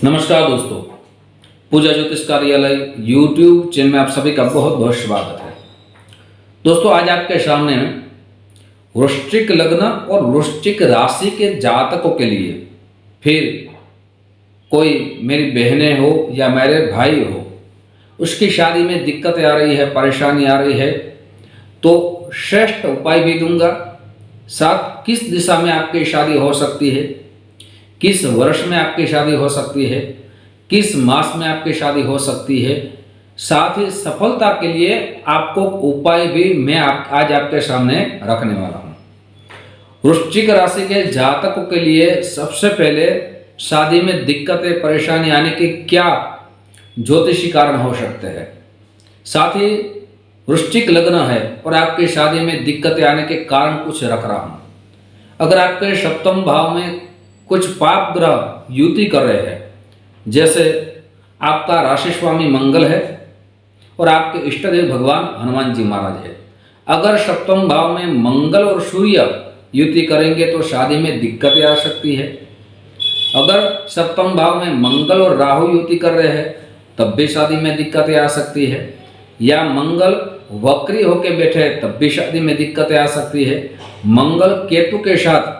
नमस्कार दोस्तों, पूजा ज्योतिष कार्यालय यूट्यूब चैनल में आप सभी का बहुत बहुत स्वागत है। दोस्तों, आज आपके सामने वृश्चिक लग्न और वृश्चिक राशि के जातकों के लिए, फिर कोई मेरी बहनें हो या मेरे भाई हो, उसकी शादी में दिक्कतें आ रही है, परेशानी आ रही है, तो श्रेष्ठ उपाय भी दूंगा। साथ किस दिशा में आपकी शादी हो सकती है, किस वर्ष में आपकी शादी हो सकती है, किस मास में आपकी शादी हो सकती है, साथ ही सफलता के लिए आपको उपाय भी मैं आज आपके सामने रखने वाला हूँ। वृश्चिक राशि के जातकों के लिए सबसे पहले शादी में दिक्कतें परेशानी आने के क्या ज्योतिषी कारण हो सकते हैं। साथ ही वृश्चिक लग्न है और आपकी शादी में दिक्कतें आने के कारण कुछ रख रहा हूँ। अगर आपके सप्तम भाव में कुछ पाप ग्रह युति कर रहे हैं, जैसे आपका राशि स्वामी मंगल है और आपके इष्ट देव भगवान हनुमान जी महाराज है, अगर सप्तम भाव में मंगल और सूर्य युति करेंगे तो शादी में दिक्कतें आ सकती है। अगर सप्तम भाव में मंगल और राहु युति कर रहे हैं तब भी शादी में दिक्कतें आ सकती है, या मंगल वक्री होकर बैठे तब भी शादी में दिक्कतें आ सकती है। मंगल केतु के साथ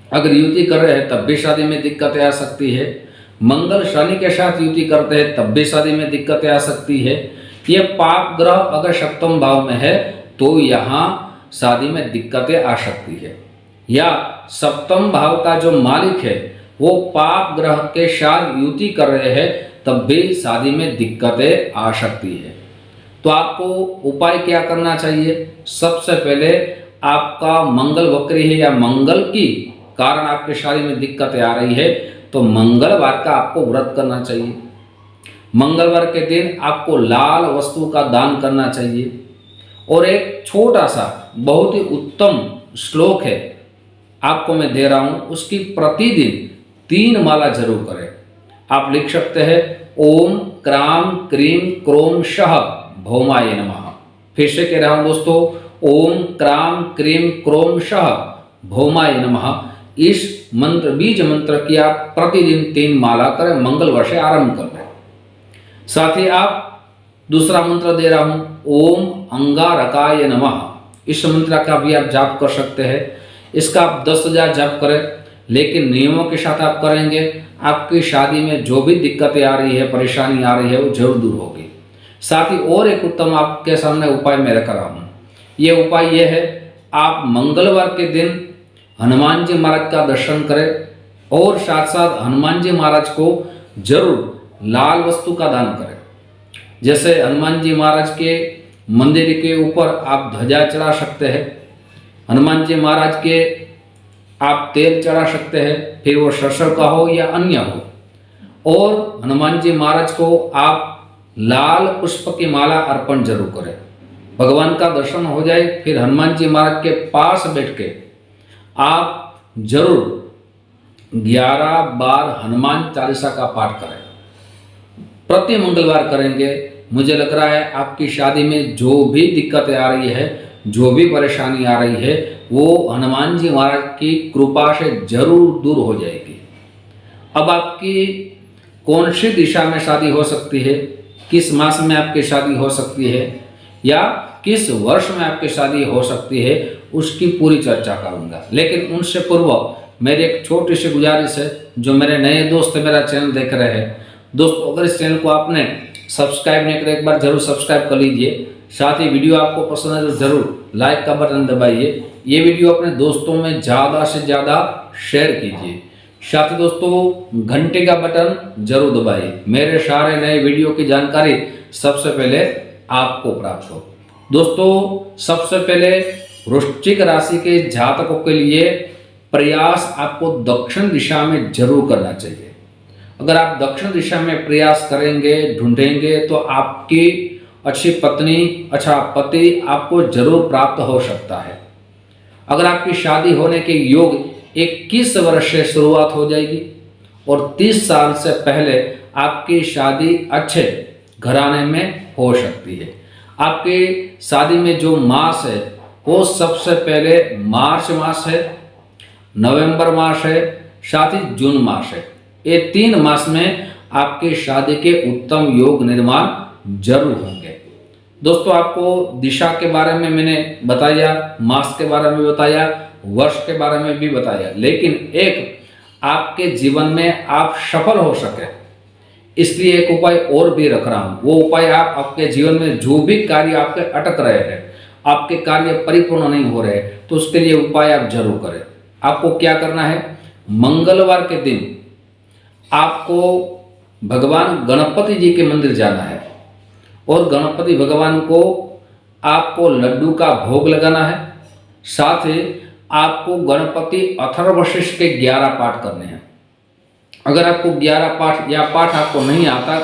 अगर युति कर रहे हैं तब भी शादी में दिक्कतें आ सकती है। मंगल शनि के साथ युति करते हैं तब भी शादी में दिक्कतें आ सकती है। ये पाप ग्रह अगर सप्तम भाव में है तो यहाँ शादी में दिक्कतें आ सकती है। या सप्तम भाव का जो मालिक है वो पाप ग्रह के साथ युति कर रहे हैं तब भी शादी में दिक्कतें आ सकती है। तो आपको उपाय क्या करना चाहिए? सबसे पहले आपका मंगल वक्री है या मंगल की कारण आपके शादी में दिक्कतें आ रही है तो मंगलवार का आपको व्रत करना चाहिए। मंगलवार के दिन आपको लाल वस्तु का दान करना चाहिए। और एक छोटा सा बहुत ही उत्तम श्लोक है आपको मैं दे रहा हूँ, उसकी प्रतिदिन 3 माला जरूर करें। आप लिख सकते हैं ओम क्राम क्रीम क्रोम शह भौमाय नमः। फिर से कह रहा हूँ दोस्तों, ओम क्राम क्रीम क्रोम शह भौमाय नमः। इस मंत्र बीज मंत्र की आप प्रतिदिन 3 माला करें, मंगलवार से आरंभ कर लें। साथ ही आप दूसरा मंत्र दे रहा हूं, ओम अंगारकाय नमः। इस मंत्र का भी आप जाप कर सकते हैं। इसका आप 10,000 जाप करें, लेकिन नियमों के साथ आप करेंगे। आपकी शादी में जो भी दिक्कतें आ रही है, परेशानी आ रही है, वो जरूर दूर होगी। साथ ही और एक उत्तम आपके सामने उपाय मैं रख रहा हूँ। ये उपाय ये है, आप मंगलवार के दिन हनुमान जी महाराज का दर्शन करें और साथ साथ हनुमान जी महाराज को जरूर लाल वस्तु का दान करें। जैसे हनुमान जी महाराज के मंदिर के ऊपर आप ध्वजा चढ़ा सकते हैं, हनुमान जी महाराज के आप तेल चढ़ा सकते हैं, फिर वो सरसों का हो या अन्य हो। और हनुमान जी महाराज को आप लाल पुष्प की माला अर्पण जरूर करें। भगवान का दर्शन हो जाए, फिर हनुमान जी महाराज के पास बैठ के आप जरूर 11 बार हनुमान चालीसा का पाठ करें। प्रति मंगलवार करेंगे। मुझे लग रहा है आपकी शादी में जो भी दिक्कतें आ रही है, जो भी परेशानी आ रही है, वो हनुमान जी महाराज की कृपा से जरूर दूर हो जाएगी। अब आपकी कौन सी दिशा में शादी हो सकती है, किस मास में आपकी शादी हो सकती है, या किस वर्ष में आपकी शादी हो सकती है, उसकी पूरी चर्चा करूंगा। लेकिन उनसे पूर्व मेरी एक छोटी सी गुजारिश है, जो मेरे नए दोस्त मेरा चैनल देख रहे हैं, दोस्तों अगर इस चैनल को आपने सब्सक्राइब नहीं किया एक बार जरूर सब्सक्राइब कर लीजिए। साथ ही वीडियो आपको पसंद है तो जरूर लाइक का बटन दबाइए। ये वीडियो अपने दोस्तों में ज़्यादा से ज़्यादा शेयर कीजिए। साथ ही दोस्तों घंटे का बटन जरूर दबाइए, मेरे सारे नए वीडियो की जानकारी सबसे पहले आपको प्राप्त हो। दोस्तों सबसे पहले वृश्चिक राशि के जातकों के लिए प्रयास आपको दक्षिण दिशा में जरूर करना चाहिए। अगर आप दक्षिण दिशा में प्रयास करेंगे, ढूंढेंगे, तो आपकी अच्छी पत्नी, अच्छा पति आपको जरूर प्राप्त हो सकता है। अगर आपकी शादी होने के योग 21 वर्ष से शुरुआत हो जाएगी और 30 साल से पहले आपकी शादी अच्छे घराने में हो सकती है। आपकी शादी में जो मास है वो सबसे पहले मार्च मास है, नवंबर मास है, साथ ही जून मास है। ये 3 मास में आपके शादी के उत्तम योग निर्माण जरूर होंगे। दोस्तों आपको दिशा के बारे में मैंने बताया, मास के बारे में बताया, वर्ष के बारे में भी बताया, लेकिन एक आपके जीवन में आप सफल हो सके इसलिए एक उपाय और भी रख रहा हूं। वो उपाय आप आपके जीवन में जो भी कार्य आपके अटक रहे हैं, आपके कार्य परिपूर्ण नहीं हो रहे, तो उसके लिए उपाय आप जरूर करें। आपको क्या करना है, मंगलवार के दिन आपको भगवान गणपति जी के मंदिर जाना है और गणपति भगवान को आपको लड्डू का भोग लगाना है। साथ ही आपको गणपति अथर्वशीष के 11 पाठ करने हैं। अगर आपको 11 पाठ या पाठ आपको नहीं आता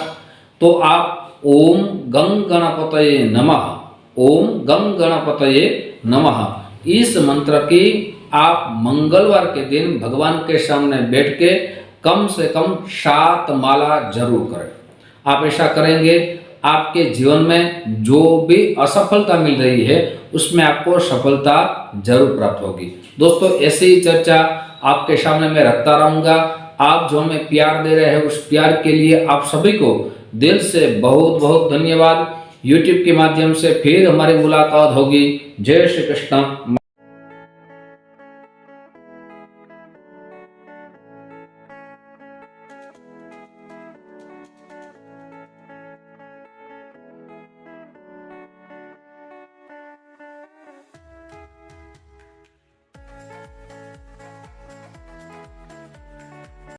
तो आप ओम गं गणपतये नमः, ओम गं गणपतये नमः इस मंत्र की आप मंगलवार के दिन भगवान के सामने बैठ के कम से कम 7 माला जरूर करें। आप ऐसा करेंगे आपके जीवन में जो भी असफलता मिल रही है उसमें आपको सफलता जरूर प्राप्त होगी। दोस्तों ऐसी ही चर्चा आपके सामने मैं रखता रहूँगा। आप जो हमें प्यार दे रहे हैं उस प्यार के लिए आप सभी को दिल से बहुत बहुत धन्यवाद। YouTube के माध्यम से फिर हमारी मुलाकात होगी। जय श्री कृष्ण।